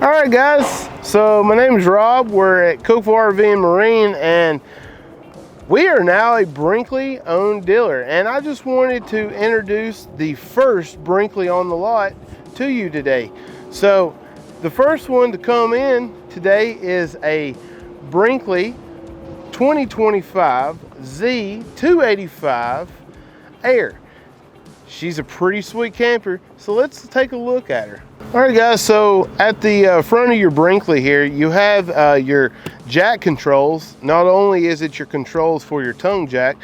All right, guys, so my name is Rob. We're at Cookeville RV and Marine, and we are now a Brinkley owned dealer. And I just wanted to introduce the first Brinkley on the lot to you today. So the first one to come in today is a Brinkley 2025 Z285 Air. She's a pretty sweet camper, so let's take a look at her. All right, guys, so at the front of your Brinkley here, you have your jack controls. Not only is it your controls for your tongue jack,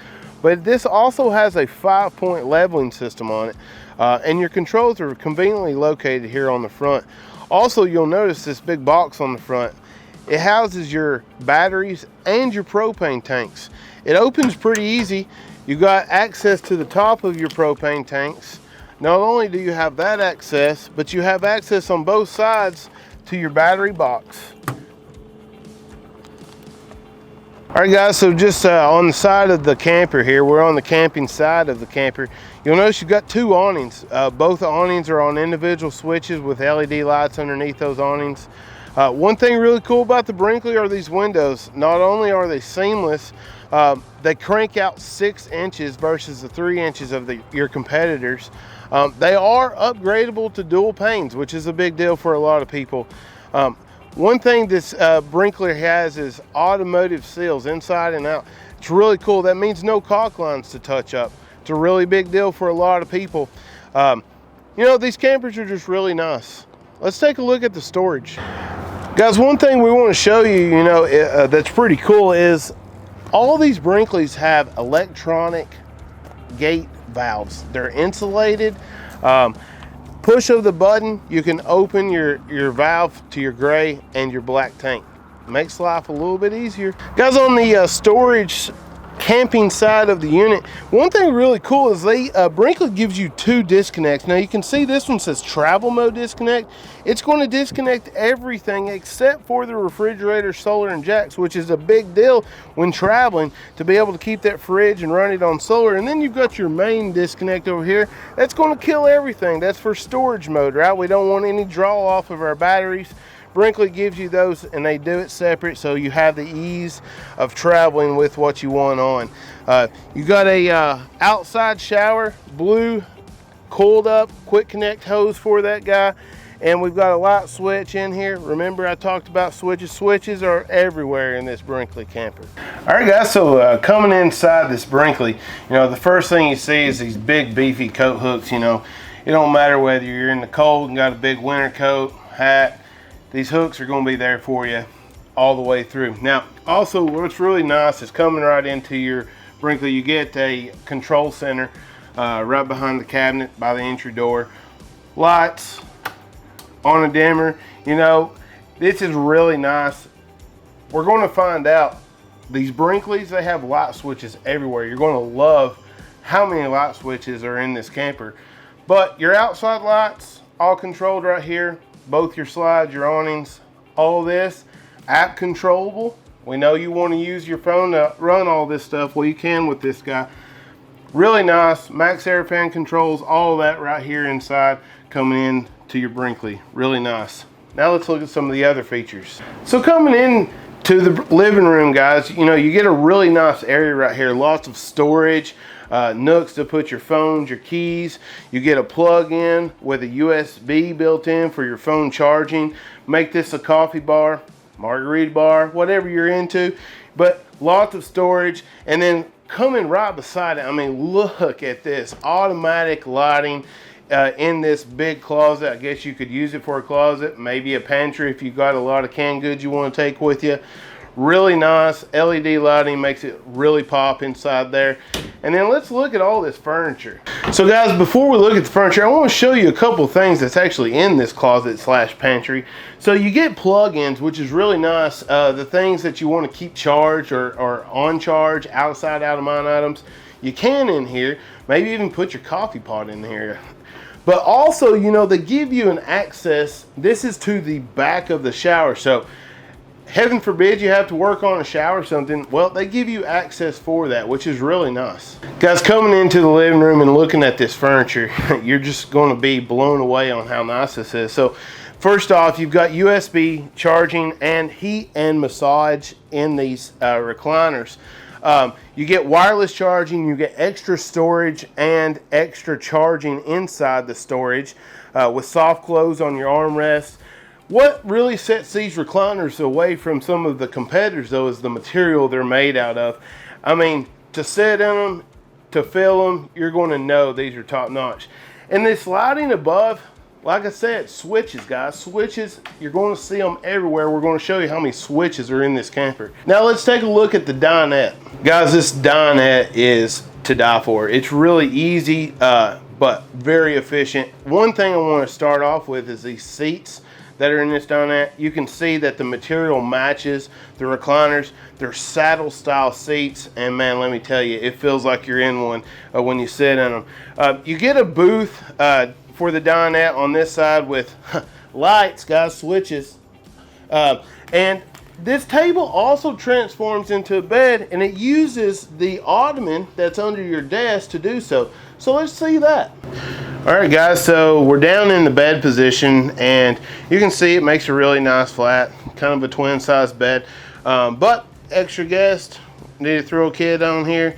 but this also has a 5-point leveling system on it. And your controls are conveniently located here on the front. Also, you'll notice this big box on the front. It houses your batteries and your propane tanks. It opens pretty easy. You got access to the top of your propane tanks. Not only do you have that access, but you have access on both sides to your battery box. All right, guys, so just on the side of the camper here, we're on the camping side of the camper. You'll notice you've got two awnings. Both awnings are on individual switches with LED lights underneath those awnings. One thing really cool about the Brinkley are these windows. Not only are they seamless, they crank out 6 inches versus the 3 inches of your competitors. They are upgradable to dual panes, which is a big deal for a lot of people. One thing this Brinkley has is automotive seals inside and out. It's really cool. That means no caulk lines to touch up. It's a really big deal for a lot of people. You know, these campers are just really nice. Let's take a look at the storage. Guys, one thing we want to show you, that's pretty cool is all these Brinkleys have electronic gate valves. They're insulated. Push of the button, you can open your valve to your gray and your black tank. Makes life a little bit easier. Guys, on the storage camping side of the unit, one thing really cool is Brinkley gives you 2 disconnects. Now you can see this one says travel mode disconnect. It's going to disconnect everything except for the refrigerator, solar, and jacks, which is a big deal when traveling, to be able to keep that fridge and run it on solar. And then you've got your main disconnect over here. That's going to kill everything. That's for storage mode, right? We don't want any draw off of our batteries. Brinkley gives you those, and they do it separate, so you have the ease of traveling with what you want on. You got a outside shower, blue, coiled up, quick connect hose for that guy, and we've got a light switch in here. Remember, I talked about switches. Switches are everywhere in this Brinkley camper. All right, guys, so coming inside this Brinkley, the first thing you see is these big, beefy coat hooks. It don't matter whether you're in the cold and got a big winter coat, hat. These hooks are going to be there for you all the way through. Now, also, what's really nice is coming right into your Brinkley, you get a control center right behind the cabinet by the entry door. Lights on a dimmer. This is really nice. We're going to find out. These Brinkleys, they have light switches everywhere. You're going to love how many light switches are in this camper. But your outside lights, all controlled right here. Both your slides, your awnings, all this app controllable. We know you want to use your phone to run all this stuff. Well, you can with this guy. Really nice. Max air fan controls, all of that right here inside coming in to your Brinkley. Really nice. Now let's look at some of the other features. So coming in to the living room, guys, you get a really nice area right here. Lots of storage. Nooks to put your phones, your keys. You get a plug-in with a USB built in for your phone charging. Make this a coffee bar, margarita bar, whatever you're into. But lots of storage. And then coming right beside it, look at this automatic lighting in this big closet. I guess you could use it for a closet, maybe a pantry if you got a lot of canned goods you want to take with you. Really nice LED lighting, makes it really pop inside there. And then let's look at all this furniture. So guys, before we look at the furniture, I want to show you a couple of things that's actually in this closet slash pantry. So you get plug-ins, which is really nice. The things that you want to keep charged or on charge, outside out of mine items, you can in here. Maybe even put your coffee pot in here. But also, they give you an access. This is to the back of the shower. So heaven forbid you have to work on a shower or something, well, they give you access for that, which is really nice. Guys, coming into the living room and looking at this furniture, you're just going to be blown away on how nice this is. So First off, you've got USB charging and heat and massage in these recliners. You get wireless charging, you get extra storage and extra charging inside the storage with soft close on your armrest. What really sets these recliners away from some of the competitors though is the material they're made out of. I mean, to sit in them, to feel them, you're going to know these are top notch. And this lighting above, like I said, switches, guys. Switches, you're going to see them everywhere. We're going to show you how many switches are in this camper. Now let's take a look at the dinette. Guys, this dinette is to die for. It's really easy, but very efficient. One thing I want to start off with is these seats that are in this dinette. You can see that the material matches the recliners. They're saddle style seats, and man, let me tell you, it feels like you're in one when you sit in them. You get a booth for the dinette on this side with lights, guys, switches. And this table also transforms into a bed, and it uses the ottoman that's under your desk to do so. So let's see that. All right, guys, so we're down in the bed position, and you can see it makes a really nice flat, kind of a twin size bed. But extra guest, need to throw a kid on here,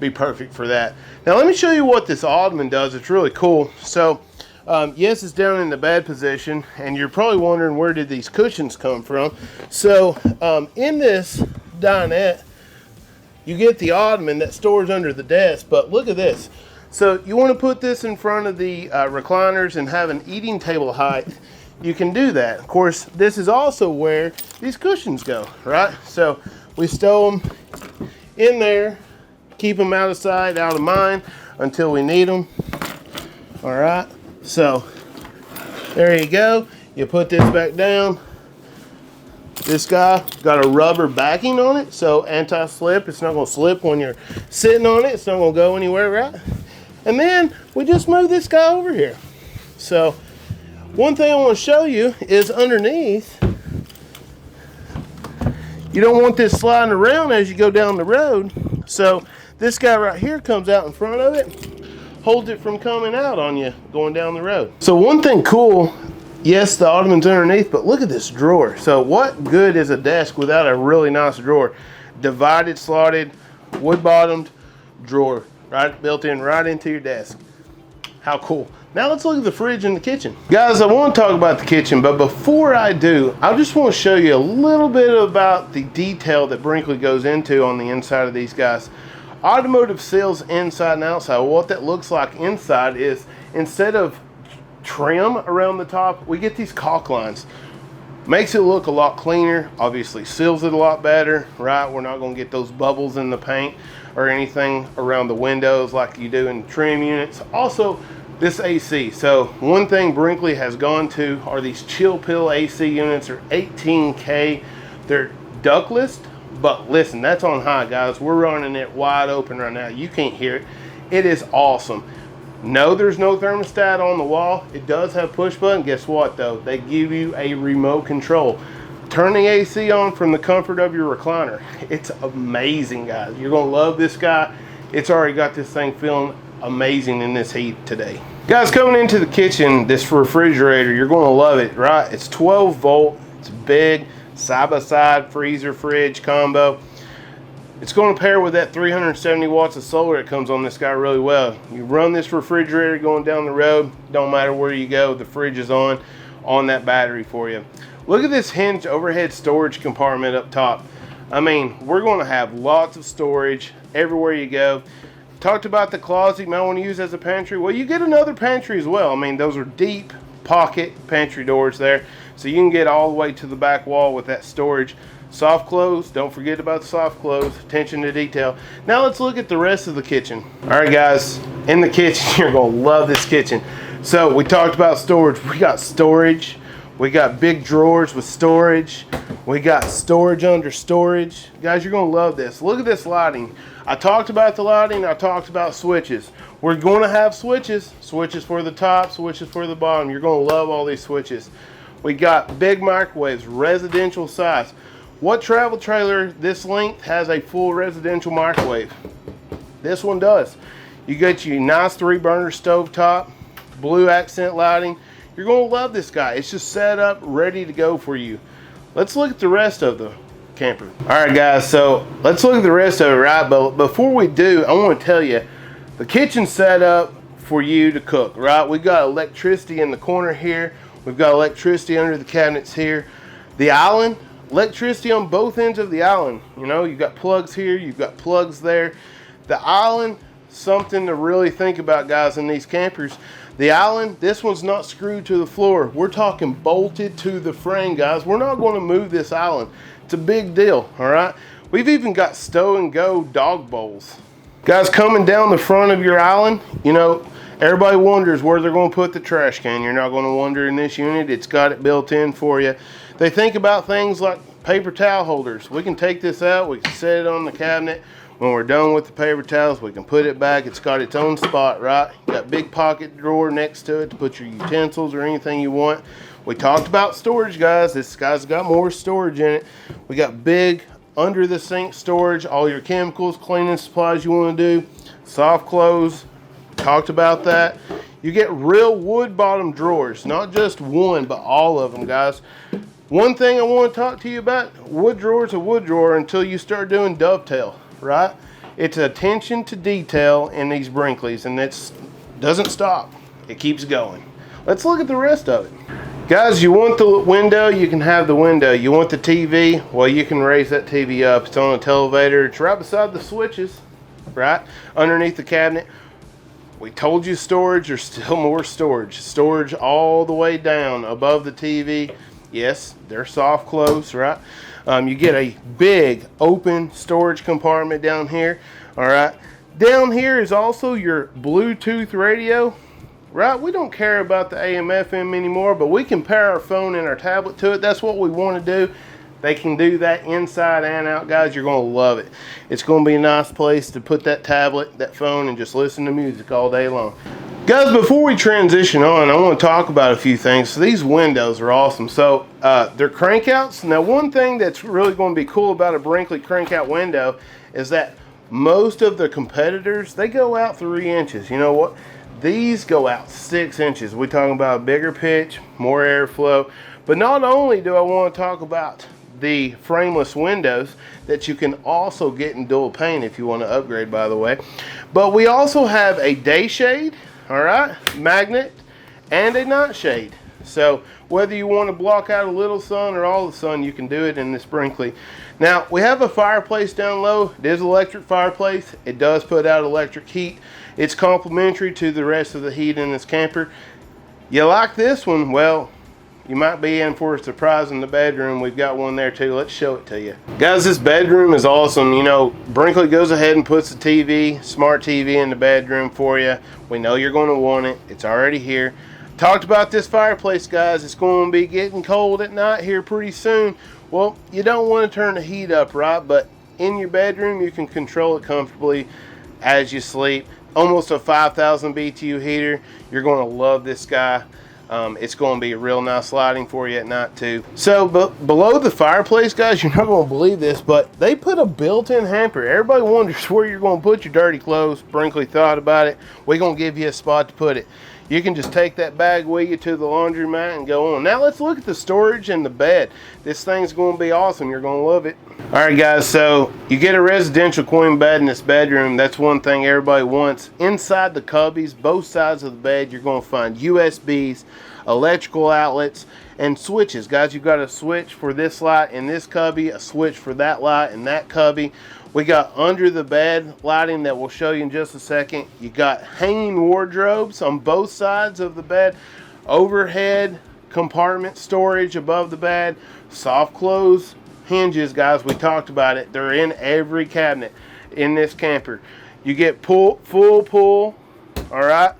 be perfect for that. Now let me show you what this ottoman does. It's really cool. So yes, it's down in the bed position, and you're probably wondering where did these cushions come from. So in this dinette, you get the ottoman that stores under the desk, but look at this. So you want to put this in front of the recliners and have an eating table height. You can do that. Of course, this is also where these cushions go, right? So we stow them in there, keep them out of sight, out of mind until we need them. All right, so there you go. You put this back down. This guy got a rubber backing on it, so anti-slip. It's not gonna slip when you're sitting on it. It's not gonna go anywhere, right? And then we just move this guy over here. So one thing I want to show you is underneath, you don't want this sliding around as you go down the road. So this guy right here comes out in front of it, holds it from coming out on you going down the road. So one thing cool, yes, the ottoman's underneath, but look at this drawer. So what good is a desk without a really nice drawer? Divided, slotted, wood bottomed drawer, right? Built in right into your desk. How cool. Now let's look at the fridge in the kitchen. Guys, I want to talk about the kitchen, but before I do, I just want to show you a little bit about the detail that Brinkley goes into on the inside of these guys. Automotive seals inside and outside. Well, what that looks like inside is, instead of trim around the top, we get these caulk lines. Makes it look a lot cleaner, obviously seals it a lot better, right? We're not going to get those bubbles in the paint or anything around the windows like you do in trim units. Also, this AC. So one thing Brinkley has gone to are these chill pill AC units. Are 18K. They're ductless, but listen, that's on high, guys. We're running it wide open right now. You can't hear it. It is awesome. No, there's no thermostat on the wall. It does have push button. Guess what though? They give you a remote control. Turn the AC on from the comfort of your recliner. It's amazing, guys. You're gonna love this guy. It's already got this thing feeling amazing in this heat today. Guys, coming into the kitchen, this refrigerator, you're gonna love it, right? It's 12 volt, it's big, side-by-side freezer fridge combo. It's going to pair with that 370 watts of solar that comes on this guy really well. You run this refrigerator going down the road, don't matter where you go, the fridge is on that battery for you. Look at this hinged overhead storage compartment up top. I mean, we're going to have lots of storage everywhere you go. Talked about the closet you might want to use as a pantry. Well, you get another pantry as well. I mean, those are deep pocket pantry doors there, so you can get all the way to the back wall with that storage. Soft close, don't forget about the soft close, attention to detail. Now let's look at the rest of the kitchen. All right, guys, in the kitchen, you're gonna love this kitchen. So we talked about storage. We got storage. We got big drawers with storage. We got storage under storage. Guys, you're gonna love this. Look at this lighting. I talked about the lighting, I talked about switches. We're gonna have switches. Switches for the top, switches for the bottom. You're gonna love all these switches. We got big microwaves, residential size. What travel trailer this length has a full residential microwave? This one does. You get your nice 3-burner stove top, blue accent lighting. You're going to love this guy. It's just set up, ready to go for you. Let's look at the rest of the camper. All right, guys, so let's look at the rest of it, right? But before we do, I want to tell you, the kitchen's set up for you to cook, right? We've got electricity in the corner here. We've got electricity under the cabinets here. The island, electricity on both ends of the island. You know, you've got plugs here, you've got plugs there. The island, something to really think about, guys, in these campers. The island, this one's not screwed to the floor. We're talking bolted to the frame, guys. We're not going to move this island. It's a big deal, all right? We've even got stow and go dog bowls. Guys, coming down the front of your island, you know, everybody wonders where they're going to put the trash can. You're not going to wonder in this unit. It's got it built in for you. They think about things like paper towel holders. We can take this out. We can set it on the cabinet. When we're done with the paper towels, we can put it back. It's got its own spot, right? You got a big pocket drawer next to it to put your utensils or anything you want. We talked about storage, guys. This guy's got more storage in it. We got big under the sink storage, all your chemicals, cleaning supplies you want to do, soft clothes. Talked about that. You get real wood bottom drawers, not just one, but all of them, guys. One thing I want to talk to you about, wood drawer's a wood drawer until you start doing dovetail, right? It's attention to detail in these Brinkleys, and it doesn't stop. It keeps going. Let's look at the rest of it. Guys, you want the window, you can have the window. You want the TV, well, you can raise that TV up. It's on a televator. It's right beside the switches, right? Underneath the cabinet. We told you storage, there's still more storage. Storage all the way down above the TV. Yes, they're soft close, right? You get a big open storage compartment down here, all right? Down here is also your Bluetooth radio, right? We don't care about the AM FM anymore, but we can pair our phone and our tablet to it. That's what we want to do. They can do that inside and out, guys. You're going to love it. It's going to be a nice place to put that tablet, that phone, and just listen to music all day long. Guys, before we transition on, I want to talk about a few things. So these windows are awesome. So they're crankouts. Now, one thing that's really going to be cool about a Brinkley crankout window is that most of the competitors, they go out 3 inches. You know what? These go out 6 inches. We're talking about a bigger pitch, more airflow. But not only do I want to talk about the frameless windows that you can also get in dual pane if you want to upgrade, by the way, but we also have a day shade, all right, magnet, and a night shade. So whether you want to block out a little sun or all the sun, you can do it in this Brinkley. Now we have a fireplace down low. It is an electric fireplace. It does put out electric heat. It's complementary to the rest of the heat in this camper. You like this one? Well, you might be in for a surprise in the bedroom. We've got one there too. Let's show it to you. Guys, this bedroom is awesome. You know, Brinkley goes ahead and puts the TV, smart TV in the bedroom for you. We know you're going to want it. It's already here. Talked about this fireplace, guys. It's going to be getting cold at night here pretty soon. Well, you don't want to turn the heat up, right? But in your bedroom, you can control it comfortably as you sleep. Almost a 5,000 BTU heater. You're going to love this guy. It's going to be a real nice lighting for you at night too. So below the fireplace, guys, you're not going to believe this, but they put a built-in hamper. Everybody wonders where you're going to put your dirty clothes. Brinkley thought about it. We're going to give you a spot to put it. You can just take that bag with you to the laundromat and go on. Now let's look at the storage and the bed. This thing's going to be awesome. You're going to love it. All right, guys, so you get a residential queen bed in this bedroom. That's one thing everybody wants. Inside the cubbies, both sides of the bed, you're going to find USBs, electrical outlets, and switches. Guys, you've got a switch for this light in this cubby, a switch for that light in that cubby. We got under the bed lighting that we'll show you in just a second. You got hanging wardrobes on both sides of the bed, overhead compartment storage above the bed, soft close hinges, guys. We talked about it. They're in every cabinet in this camper. You get full pull, all right,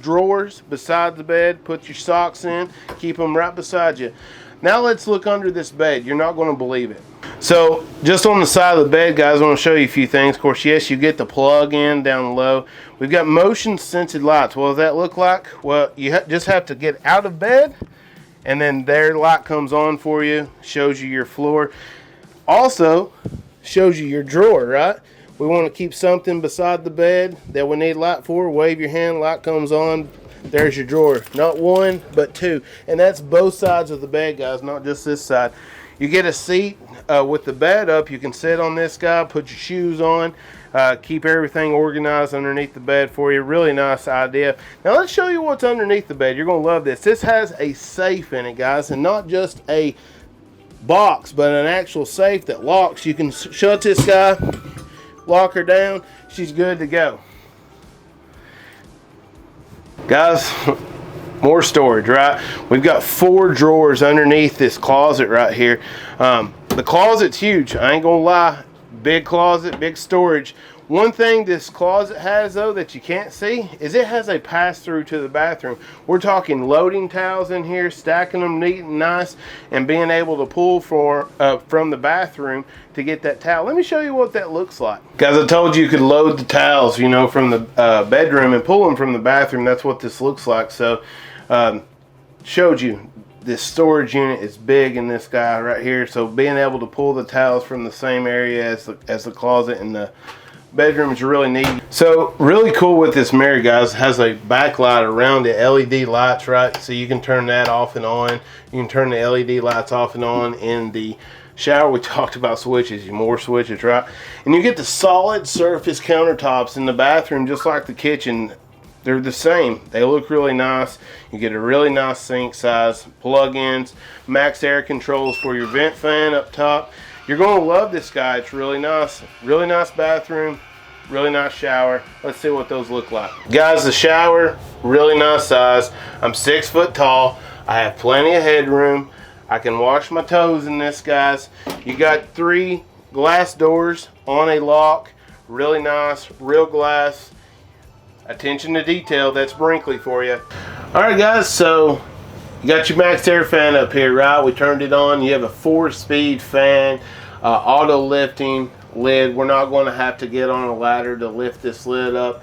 drawers beside the bed. Put your socks in, keep them right beside you. Now let's look under this bed. You're not going to believe it. So just on the side of the bed, guys, I want to show you a few things. Of course, yes, you get the plug in down low. We've got motion sensed lights. What does that look like? Well, you just have to get out of bed, and then their light comes on for you, shows you your floor. Also shows you your drawer, right? We want to keep something beside the bed that we need light for. Wave your hand, light comes on. There's your drawer. Not one, but two. And that's both sides of the bed, guys, not just this side. You get a seat with the bed up. You can sit on this guy, put your shoes on, keep everything organized underneath the bed for you. Really nice idea. Now let's show you what's underneath the bed. You're going to love this. This has a safe in it, guys, and not just a box, but an actual safe that locks. You can shut this guy, lock her down. She's good to go. Guys, more storage, right? We've got 4 drawers underneath this closet right here. The closet's huge. I ain't gonna lie. Big closet, big storage. One thing this closet has, though, that you can't see is it has a pass-through to the bathroom. We're talking loading towels in here, stacking them neat and nice, and being able to pull from the bathroom to get that towel. Let me show you what that looks like. Guys, I told you could load the towels, you know, from the bedroom and pull them from the bathroom. That's what this looks like. So, showed you. This storage unit is big in this guy right here. So being able to pull the towels from the same area as the closet and the bedroom is really neat. So really cool with this mirror, guys. It has a backlight around it, LED lights, right? So you can turn that off and on. You can turn the LED lights off and on in the shower. We talked about switches, more switches, right? And you get the solid surface countertops in the bathroom, just like the kitchen. They're the same. They look really nice. You get a really nice sink size, plug-ins, max air controls for your vent fan up top. You're going to love this guy. It's really nice. Really nice bathroom, really nice shower. Let's see what those look like. Guys, the shower, really nice size. I'm 6 foot tall. I have plenty of headroom. I can wash my toes in this, guys. You got 3 glass doors on a lock. Really nice, real glass. Attention to detail. That's Brinkley for you. All right, guys, so you got your max air fan up here, right? We turned it on. You have a 4-speed fan, auto lifting lid. We're not going to have to get on a ladder to lift this lid up.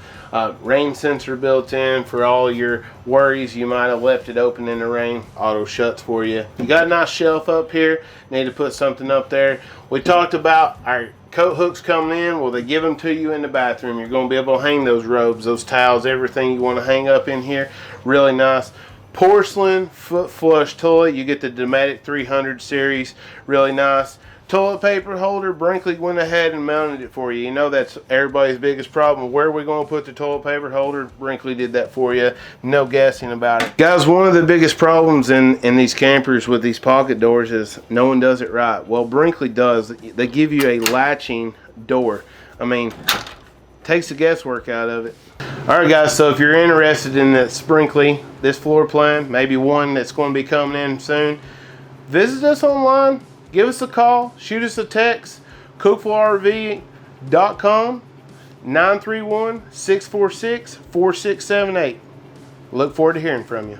Rain sensor built in for all your worries. You might have left it open in the rain. Auto shuts for you. You got a nice shelf up here. Need to put something up there. We talked about our coat hooks coming in. Well, they give them to you in the bathroom. You're going to be able to hang those robes, those towels, everything you want to hang up in here. Really nice. Porcelain foot flush toilet. You get the Dometic 300 series. Really nice. Toilet paper holder. Brinkley went ahead and mounted it for you. You know that's everybody's biggest problem. Where are we going to put the toilet paper holder? Brinkley did that for you. No guessing about it. Guys, one of the biggest problems in these campers with these pocket doors is no one does it right. Well, Brinkley does. They give you a latching door. I mean, takes the guesswork out of it. All right, guys, so if you're interested in this Brinkley, this floor plan, maybe one that's going to be coming in soon, visit us online. Give us a call, shoot us a text, cookevilleRV.com, 931-646-4678. Look forward to hearing from you.